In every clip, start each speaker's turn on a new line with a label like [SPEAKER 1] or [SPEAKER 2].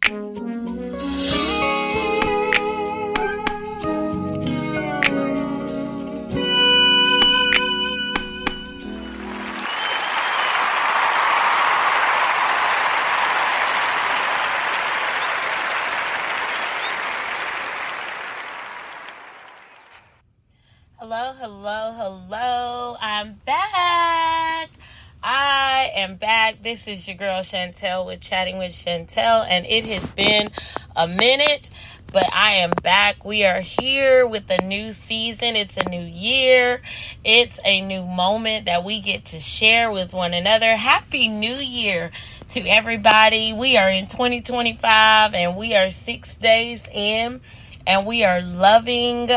[SPEAKER 1] Hello. I'm back. I am back. This is your girl Chantel with Chatting with Chantel, and it has been a minute, but I am back. We are here with a new season. It's a new year. It's a new moment that we get to share with one another. Happy New Year to everybody. We are in 2025, and we are 6 days in, and we are loving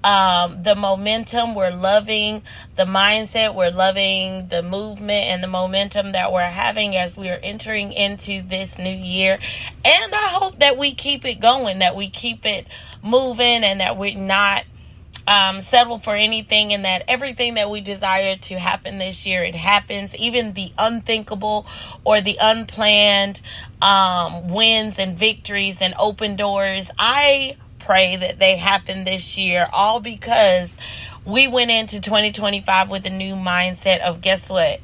[SPEAKER 1] the momentum. We're loving the mindset. We're loving the movement and the momentum that we're having as we are entering into this new year. And I hope that we keep it going, that we keep it moving, and that we're not settle for anything, and that everything that we desire to happen this year, it happens. Even the unthinkable or the unplanned wins and victories and open doors, I pray that they happen this year, all because we went into 2025 with a new mindset of, guess what?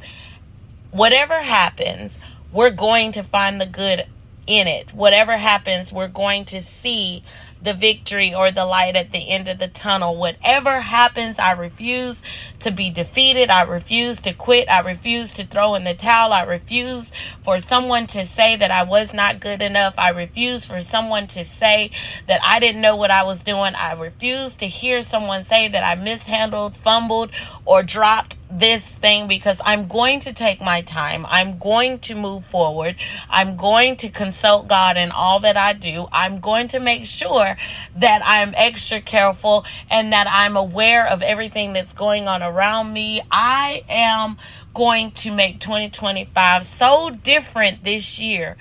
[SPEAKER 1] Whatever happens, we're going to find the good in it. Whatever happens, we're going to see the victory or the light at the end of the tunnel. Whatever happens, I refuse to be defeated. I refuse to quit. I refuse to throw in the towel. I refuse for someone to say that I was not good enough. I refuse for someone to say that I didn't know what I was doing. I refuse to hear someone say that I mishandled, fumbled, or dropped this thing, because I'm going to take my time. I'm going to move forward. I'm going to consult God in all that I do. I'm going to make sure that I'm extra careful and that I'm aware of everything that's going on around me. I am going to make 2025 so different this year,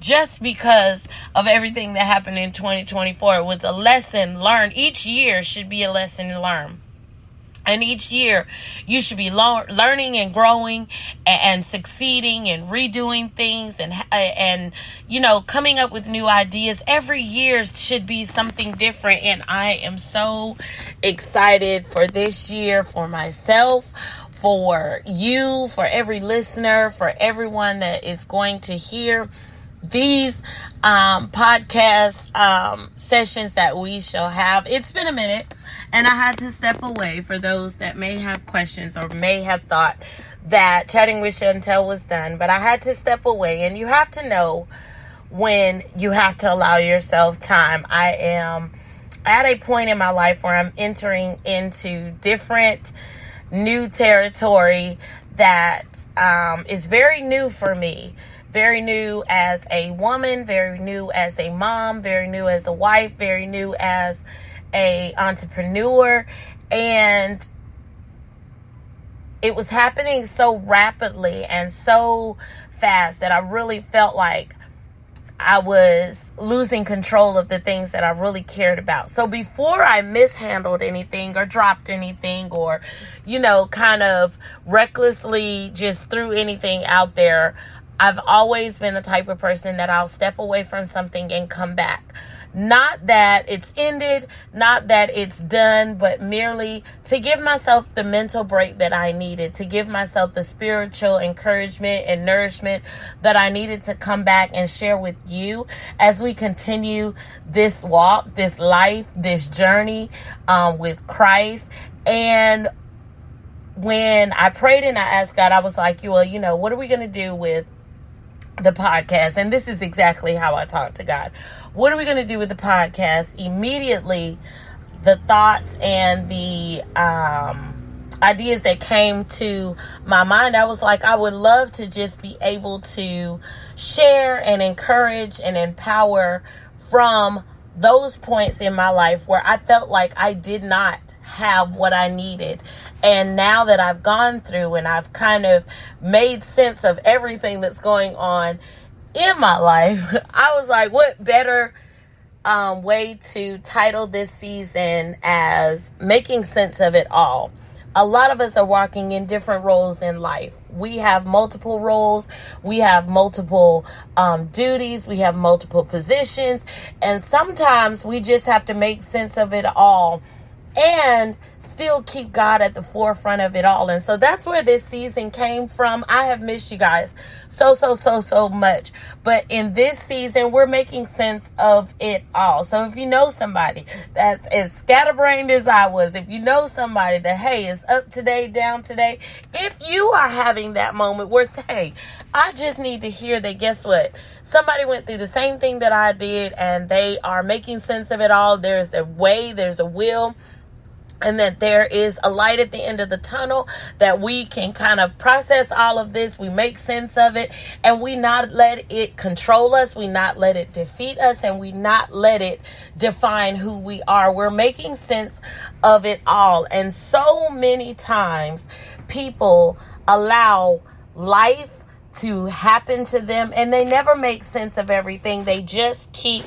[SPEAKER 1] just because of everything that happened in 2024. It was a lesson learned. Each year should be a lesson learned. And each year, you should be learning and growing and succeeding and redoing things and coming up with new ideas. Every year should be something different. And I am so excited for this year, for myself, for you, for every listener, for everyone that is going to hear these podcast sessions that we shall have. It's been a minute, and I had to step away for those that may have questions or may have thought that Chatting with Chantel was done. But I had to step away, and you have to know when you have to allow yourself time. I am at a point in my life where I'm entering into different new territory that is very new for me. Very new as a woman, very new as a mom, very new as a wife, very new as a entrepreneur. And it was happening so rapidly and so fast that I really felt like I was losing control of the things that I really cared about. So before I mishandled anything or dropped anything or, kind of recklessly just threw anything out there, I've always been the type of person that I'll step away from something and come back. Not that it's ended, not that it's done, but merely to give myself the mental break that I needed, to give myself the spiritual encouragement and nourishment that I needed to come back and share with you as we continue this walk, this life, this journey with Christ. And when I prayed and I asked God, I was like, what are we going to do with the podcast? And this is exactly how I talk to God. What are we going to do with the podcast? Immediately, the thoughts and the ideas that came to my mind, I was like, I would love to just be able to share and encourage and empower from those points in my life where I felt like I did not have what I needed. And now that I've gone through and I've kind of made sense of everything that's going on in my life, I was like, what better way to title this season as Making Sense of It All. a lot of us are walking in different roles in life. We have multiple roles. We have multiple duties. We have multiple positions. And sometimes we just have to make sense of it all and still keep God at the forefront of it all. And so that's where this season came from. I have missed you guys so much. But in this season, we're making sense of it all. So if you know somebody that's as scatterbrained as I was, if you know somebody that, hey, is up today, down today, if you are having that moment where, hey, I just need to hear that, guess what? Somebody went through the same thing that I did and they are making sense of it all. There's a way, there's a will, and that there is a light at the end of the tunnel, that we can kind of process all of this. We make sense of it, and we not let it control us. We not let it defeat us, and we not let it define who we are. We're making sense of it all. And so many times people allow life to happen to them, and they never make sense of everything. They just keep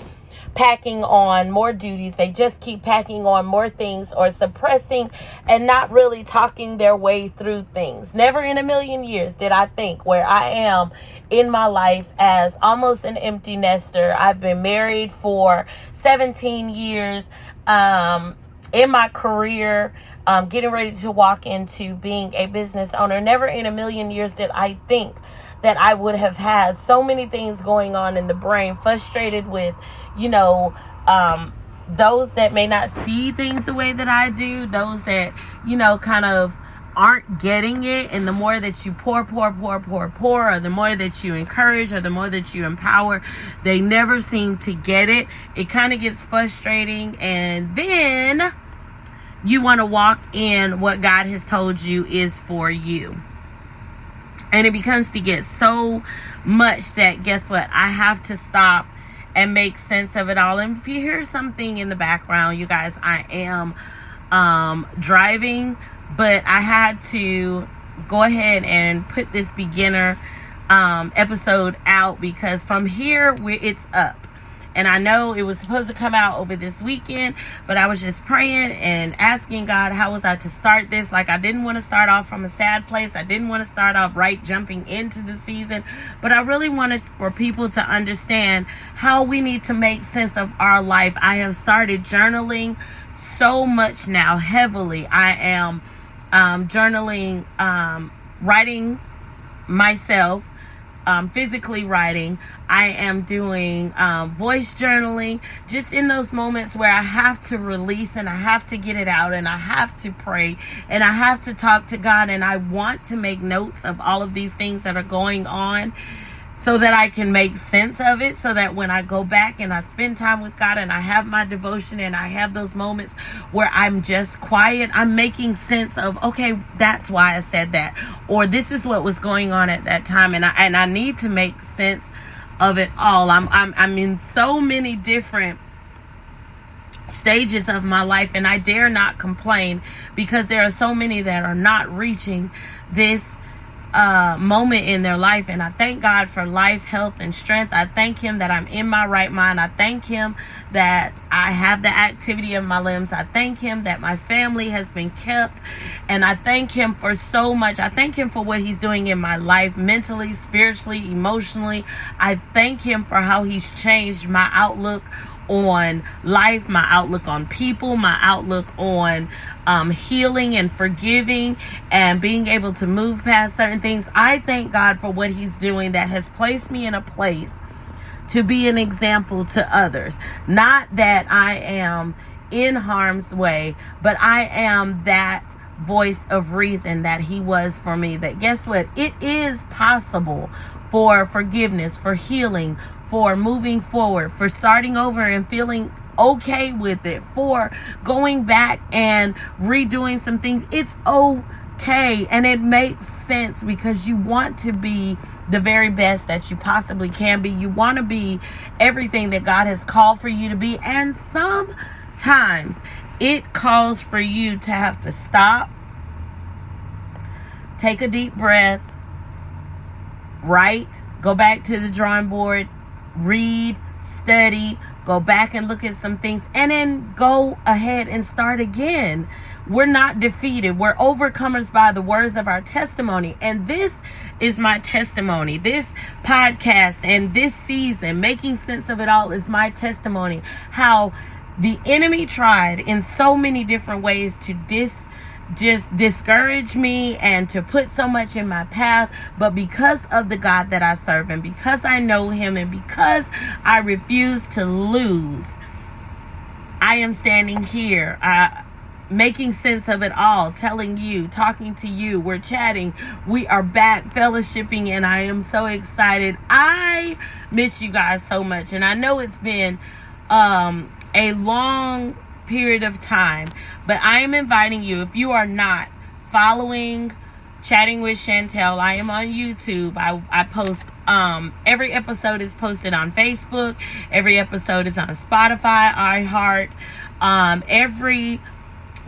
[SPEAKER 1] packing on more duties. They just keep packing on more things, or suppressing and not really talking their way through things. Never in a million years did I think where I am in my life as almost an empty nester. I've been married for 17 years, in my career, getting ready to walk into being a business owner. Never in a million years did I think that I would have had so many things going on in the brain, frustrated with, those that may not see things the way that I do, those that, kind of aren't getting it. And the more that you pour, or the more that you encourage, or the more that you empower, they never seem to get it. It kind of gets frustrating. And then you want to walk in what God has told you is for you. And it becomes to get so much that, guess what? I have to stop and make sense of it all. And if you hear something in the background, you guys, I am driving, but I had to go ahead and put this beginner episode out, because from here, it's up. And I know it was supposed to come out over this weekend, but I was just praying and asking God, how was I to start this? Like, I didn't want to start off from a sad place. I didn't want to start off jumping into the season, but I really wanted for people to understand how we need to make sense of our life. I have started journaling so much now, heavily. I am journaling, writing myself, physically writing. I am doing voice journaling, just in those moments where I have to release and I have to get it out and I have to pray and I have to talk to God, and I want to make notes of all of these things that are going on, so that I can make sense of it, so that when I go back and I spend time with God and I have my devotion and I have those moments where I'm just quiet, I'm making sense of, okay, that's why I said that, or this is what was going on at that time, and I need to make sense of it all. I'm in so many different stages of my life, and I dare not complain, because there are so many that are not reaching this moment in their life. And I thank God for life, health, and strength. I thank Him that I'm in my right mind. I thank Him that I have the activity of my limbs. I thank Him that my family has been kept, and I thank Him for so much. I thank Him for what He's doing in my life, mentally, spiritually, emotionally. I thank Him for how He's changed my outlook on life, my outlook on people, my outlook on healing and forgiving and being able to move past certain things. I thank God for what He's doing, that has placed me in a place to be an example to others. Not that I am in harm's way, but I am that voice of reason that He was for me. That, guess what? It is possible for forgiveness, for healing, for moving forward, for starting over and feeling okay with it, for going back and redoing some things. It's okay, and it makes sense, because you want to be the very best that you possibly can be. You want to be everything that God has called for you to be, and sometimes it calls for you to have to stop, take a deep breath, write, go back to the drawing board, read, study, go back and look at some things, and then go ahead and start again. We're not defeated. We're overcomers by the words of our testimony. And this is my testimony. This podcast and this season, Making Sense of It All, is my testimony. How the enemy tried in so many different ways to just discourage me and to put so much in my path. But because of the God that I serve, and because I know him, and because I refuse to lose, I am standing here, making sense of it all, telling you, talking to you. We're chatting. We are back fellowshipping, and I am so excited. I miss you guys so much, and I know it's been a long period of time, but I am inviting you, if you are not following Chatting with Chantel, I am on YouTube. I post, every episode is posted on Facebook. Every episode is on Spotify, iHeart, every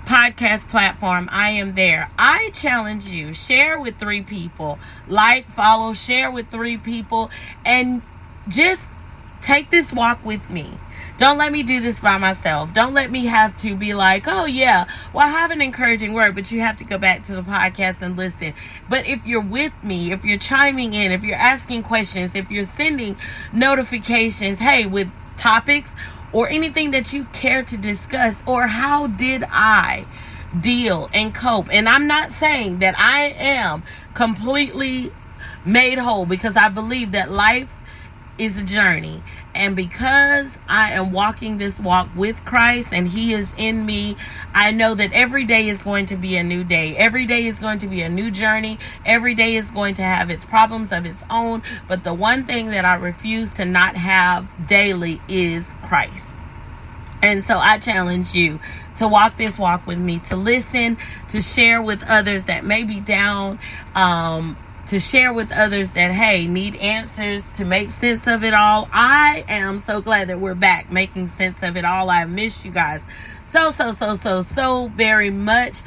[SPEAKER 1] podcast platform. I am there. I challenge you, share with 3 people, like, follow, share with 3 people, and just take this walk with me. Don't let me do this by myself. Don't let me have to be like, oh yeah, well, I have an encouraging word, but you have to go back to the podcast and listen. But if you're with me, if you're chiming in, if you're asking questions, if you're sending notifications, hey, with topics or anything that you care to discuss, or how did I deal and cope? And I'm not saying that I am completely made whole, because I believe that life is a journey, and because I am walking this walk with Christ and he is in me, I know that every day is going to be a new day. Every day is going to be a new journey. Every day is going to have its problems of its own, but the one thing that I refuse to not have daily is Christ. And so I challenge you to walk this walk with me, to listen, to share with others that may be down, to share with others that, hey, need answers to make sense of it all. I am so glad that we're back making sense of it all. I miss you guys so very much.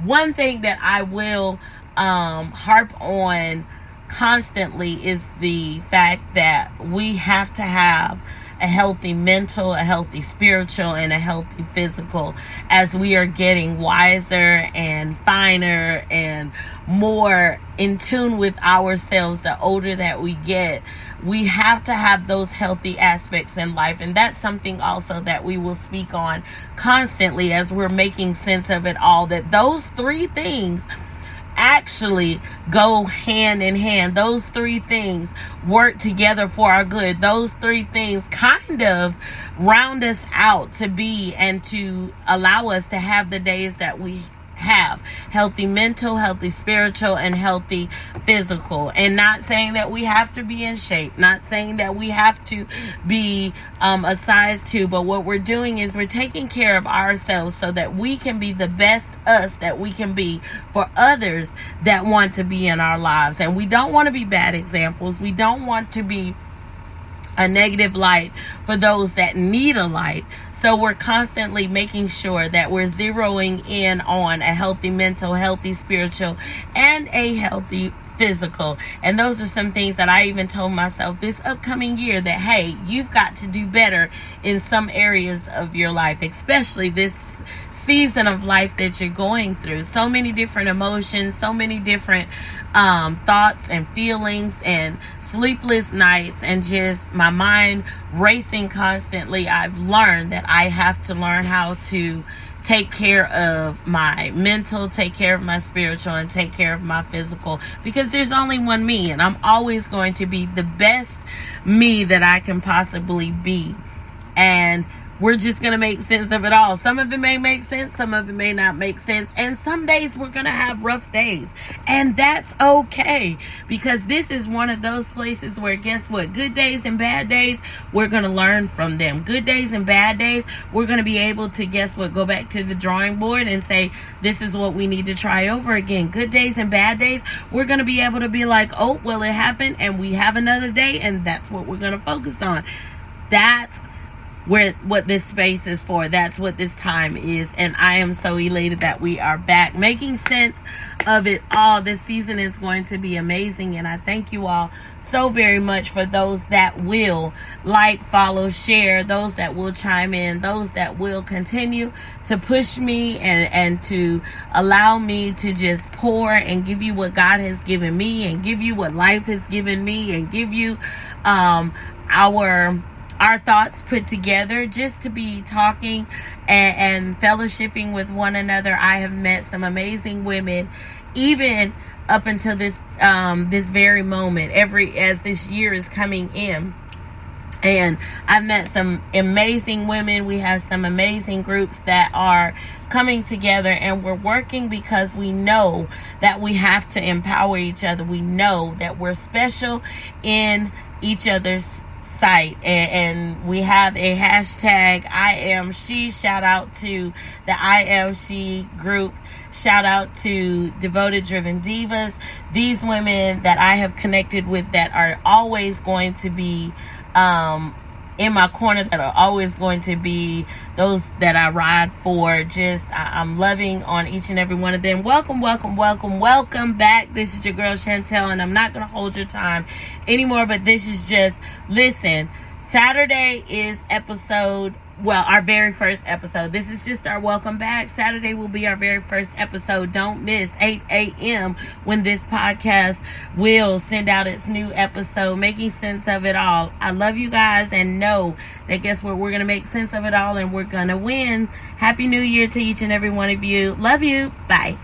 [SPEAKER 1] One thing that I will harp on constantly is the fact that we have to have a healthy mental, a healthy spiritual, and a healthy physical as we are getting wiser and finer and more in tune with ourselves. The older that we get, we have to have those healthy aspects in life, and that's something also that we will speak on constantly as we're making sense of it all, that those 3 things actually go hand in hand. Those 3 things work together for our good. Those 3 things kind of round us out to be and to allow us to have the days that we have: healthy mental, healthy spiritual, and healthy physical. And not saying that we have to be in shape, not saying that we have to be a size 2, but what we're doing is we're taking care of ourselves so that we can be the best us that we can be for others that want to be in our lives. And we don't want to be bad examples. We don't want to be a negative light for those that need a light. So we're constantly making sure that we're zeroing in on a healthy mental, healthy spiritual, and a healthy physical. And those are some things that I even told myself this upcoming year, that, hey, you've got to do better in some areas of your life, especially this season of life that you're going through. So many different emotions, so many different thoughts and feelings, and sleepless nights, and just my mind racing constantly. I've learned that I have to learn how to take care of my mental, take care of my spiritual, and take care of my physical, because there's only one me, and I'm always going to be the best me that I can possibly be. And we're just going to make sense of it all. Some of it may make sense, some of it may not make sense, and some days we're going to have rough days, and that's okay, because this is one of those places where, guess what, good days and bad days, we're going to learn from them. Good days and bad days, we're going to be able to, guess what, go back to the drawing board and say, this is what we need to try over again. Good days and bad days, we're going to be able to be like, oh, well, it happened, and we have another day, and that's what we're going to focus on. That's what this space is for. That's what this time is. And I am so elated that we are back making sense of it all. This season is going to be amazing, and I thank you all so very much for those that will like, follow, share, those that will chime in, those that will continue to push me and to allow me to just pour and give you what God has given me, and give you what life has given me, and give you our thoughts put together, just to be talking and fellowshipping with one another. I have met some amazing women, even up until this this very moment, as this year is coming in. And I've met some amazing women. We have some amazing groups that are coming together, and we're working because we know that we have to empower each other. We know that we're special in each other's sight, and we have a hashtag I Am She. Shout out to the I Am She group. Shout out to Devoted Driven Divas. These women that I have connected with that are always going to be in my corner, that are always going to be those that I ride for. I'm loving on each and every one of them. Welcome back. This is your girl Chantel, and I'm not going to hold your time anymore, but this is just, listen, Saturday is our very first episode. This is just our welcome back. Saturday will be our very first episode. Don't miss 8 a.m. when this podcast will send out its new episode, making sense of it all. I love you guys, and know that guess what? We're going to make sense of it all, and we're going to win. Happy New Year to each and every one of you. Love you. Bye.